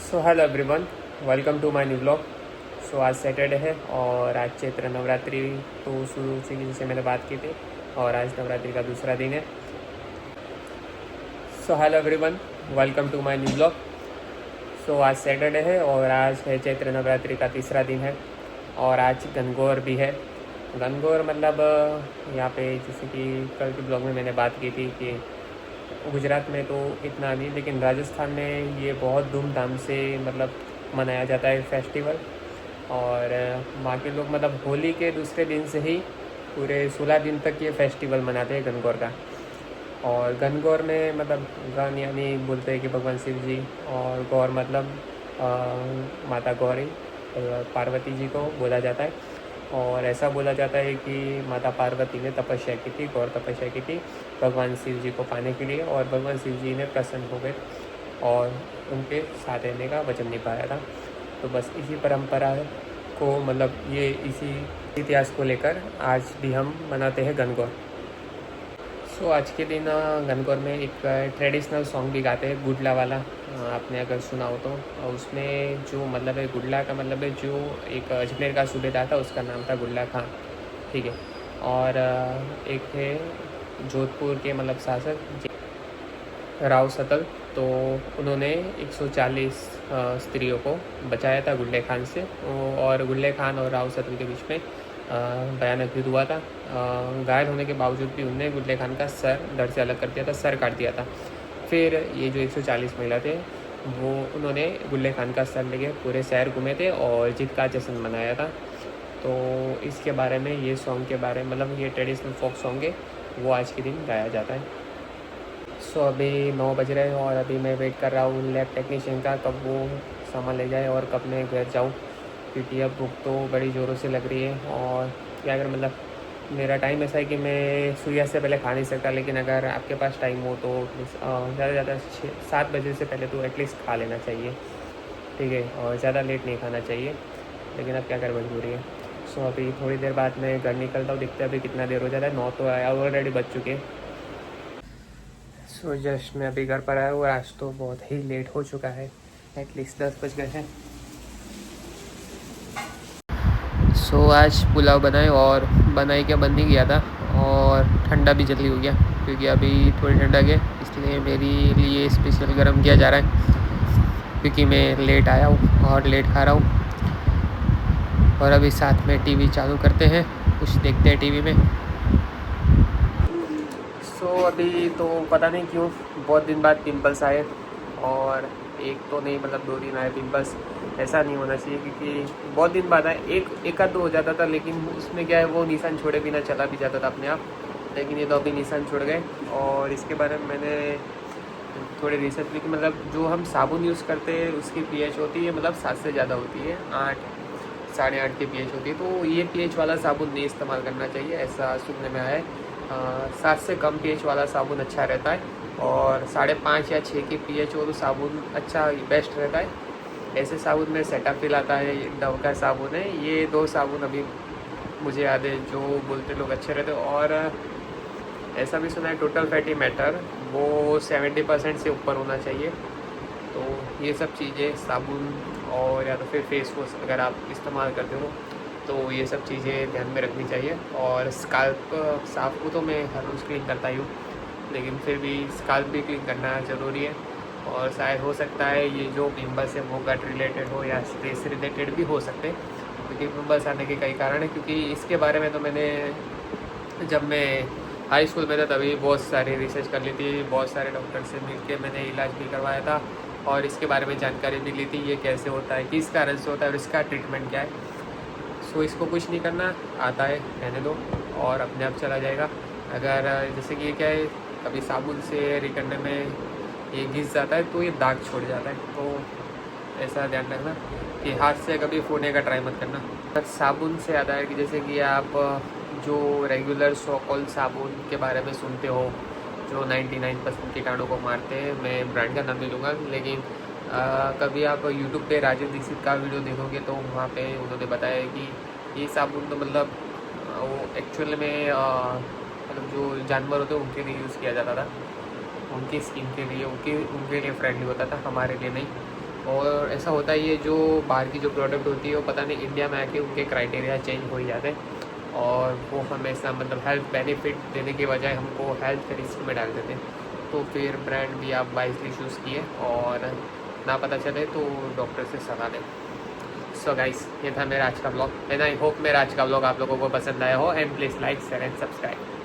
So hello everyone, welcome to my new blog. So आज Saturday है और आज चैत्र नवरात्रि तो शुरू से जिनसे मैंने बात की थी और आज नवरात्रि का दूसरा दिन है। So hello everyone, welcome to my new blog. So आज सैटरडे है और आज है चैत्र नवरात्रि का तीसरा दिन है और आज गणगौर भी है। गणगौर मतलब यहाँ पे जैसे कि कल के ब्लॉग में मैंने बात की थी कि गुजरात में तो इतना नहीं, लेकिन राजस्थान में ये बहुत धूमधाम से मतलब मनाया जाता है फेस्टिवल। और वहाँ के लोग मतलब होली के दूसरे दिन से ही पूरे 16 दिन तक ये फेस्टिवल मनाते हैं गणगौर का। और गणगौर में मतलब गण यानी बोलते हैं कि भगवान शिव जी, और गौर मतलब माता गौरी पार्वती जी को बोला जाता है। और ऐसा बोला जाता है कि माता पार्वती ने तपस्या की थी, गौर तपस्या की थी भगवान शिव जी को पाने के लिए, और भगवान शिव जी ने प्रसन्न हो गए और उनके साथ रहने का वचन निभाया था। तो बस इसी परंपरा को मतलब ये इसी इतिहास को लेकर आज भी हम मनाते हैं गणगौर। सो आज के दिन गणगौर में एक ट्रेडिशनल सॉन्ग भी गाते हैं, गुडला वाला। आपने अगर सुना हो तो उसमें जो मतलब है गुडला का मतलब है जो एक अजमेर का सूबेदार था उसका नाम था गुडला खां, ठीक है। और एक थे जोधपुर के मतलब शासक राव सतल, तो उन्होंने 140 स्त्रियों को बचाया था गुल्ले खान से। और गुल्ले खान और राव सतल के बीच में भयानक युद्ध हुआ था। घायल होने के बावजूद भी उनने गुल्ले खान का सर धड़ से अलग कर दिया था, सर काट दिया था। फिर ये जो 140 महिला थे वो उन्होंने गुल्ले खान का सर लेके पूरे शहर घूमे थे और जीत का जश्न मनाया था। तो इसके बारे में ये सॉन्ग के बारे में मतलब ये ट्रेडिशनल फोक सॉन्ग है, वो आज के दिन गाया जाता है। सो अभी 9 बज रहे हैं और अभी मैं वेट कर रहा हूँ लैब टेक्नीशियन का, कब वो सामान ले जाए और कब मैं घर जाऊँ, क्योंकि अब भूख तो बड़ी ज़ोरों से लग रही है। और क्या अगर मतलब मेरा टाइम ऐसा है कि मैं सूर्यास्त से पहले खा नहीं सकता, लेकिन अगर आपके पास टाइम हो तो ज़्यादा से ज़्यादा 7 बजे से पहले तो एटलीस्ट खा लेना चाहिए, ठीक है। और ज़्यादा लेट नहीं खाना चाहिए, लेकिन अब क्या कर मजबूरी है। सो अभी थोड़ी देर बाद मैं घर निकलता हूँ, देखते हैं अभी कितना देर हो जाता है। 9 तो ऑलरेडी बज चुके हैं। सो जस्ट मैं अभी घर पर आया हूँ और आज तो बहुत ही लेट हो चुका है, एटलीस्ट 10 बज गए हैं। सो आज पुलाव बनाए और बनाई क्या बन नहीं गया था और ठंडा भी जल्दी हो गया, क्योंकि अभी थोड़ी ठंडा है इसलिए मेरे लिए स्पेशल गर्म किया जा रहा है, क्योंकि मैं लेट आया हूँ और लेट खा रहा हूँ। और अभी साथ में टीवी चालू करते हैं, कुछ देखते हैं टीवी में। सो अभी तो पता नहीं क्यों बहुत दिन बाद पिंपल्स आए, और एक तो नहीं मतलब 2 दिन आए पिंपल्स। ऐसा नहीं होना चाहिए, क्योंकि बहुत दिन बाद आए, एक आध दो हो जाता था, लेकिन उसमें क्या है वो निशान छोड़े बिना चला भी जाता था अपने आप, लेकिन ये तो अभी निशान छोड़ गए। और इसके बारे में मैंने थोड़ी रिसर्च की कि मतलब जो हम साबुन यूज़ करते हैं उसकी पीएच होती है मतलब 7 से ज़्यादा होती है, 8 8.5 की पीएच होती है। तो ये पीएच वाला साबुन नहीं इस्तेमाल करना चाहिए, ऐसा सुनने में आया है। 7 से कम पीएच वाला साबुन अच्छा रहता है, और 5.5 या 6 की पीएच हो तो साबुन अच्छा बेस्ट रहता है। ऐसे साबुन में सेटाफिल आता है, डव का साबुन है, ये 2 साबुन अभी मुझे याद है जो बोलते लोग अच्छे रहते। और ऐसा भी सुना है टोटल फैटी मैटर वो 70% से ऊपर होना चाहिए। तो ये सब चीज़ें साबुन और या तो फिर फेस वॉश अगर आप इस्तेमाल करते हो तो ये सब चीज़ें ध्यान में रखनी चाहिए। और स्काल्प साफ को तो मैं हर रोज़ क्लीन करता ही हूँ, लेकिन फिर भी स्काल्प भी क्लीन करना ज़रूरी है। और शायद हो सकता है ये जो पिंपल्स है वो गट रिलेटेड हो या स्ट्रेस रिलेटेड भी हो सकते हैं, क्योंकि पिंपल्स आने के कई कारण है। क्योंकि इसके बारे में तो मैंने जब मैं हाई स्कूल में था तभी बहुत सारी रिसर्च कर ली थी, बहुत सारे डॉक्टर से मिल के मैंने इलाज भी करवाया था और इसके बारे में जानकारी भी ली थी, ये कैसे होता है, किस कारण से होता है और इसका ट्रीटमेंट क्या है। सो इसको कुछ नहीं करना, आता है रहने दो और अपने आप चला जाएगा। अगर जैसे कि ये क्या है, कभी साबुन से रिकरने में ये घिस जाता है तो ये दाग छोड़ जाता है, तो ऐसा ध्यान रखना कि हाथ से कभी फोड़ने का ट्राई मत करना। साबुन से याद है कि जैसे कि आप जो रेगुलर सोकॉल साबुन के बारे में सुनते हो जो 99% कीटाणु को मारते हैं, मैं ब्रांड का नाम नहीं लूँगा, लेकिन कभी आप यूट्यूब पे राजेश दीक्षित का वीडियो देखोगे तो वहाँ पे उन्होंने बताया कि ये साबुन तो मतलब वो एक्चुअल में मतलब जो जानवर होते हैं उनके लिए यूज़ किया जाता था, उनकी स्किन के लिए, उनके लिए फ्रेंडली होता था, हमारे लिए नहीं। और ऐसा होता है, ये जो बाहर की जो प्रोडक्ट होती है वो पता नहीं इंडिया में आके उनके क्राइटेरिया चेंज हो ही जाते हैं और वो हमेशा मतलब हेल्थ बेनिफिट देने के बजाय हमको हेल्थ रिस्क में डाल देते हैं। तो फिर ब्रांड भी आप वाइजली चूज़ किए और ना पता चले तो डॉक्टर से सलाह लें। सो गाइस, ये था मेरा आज का ब्लॉग एंड आई होप मेरा आज का ब्लॉग आप लोगों को पसंद आया हो and please like share and subscribe.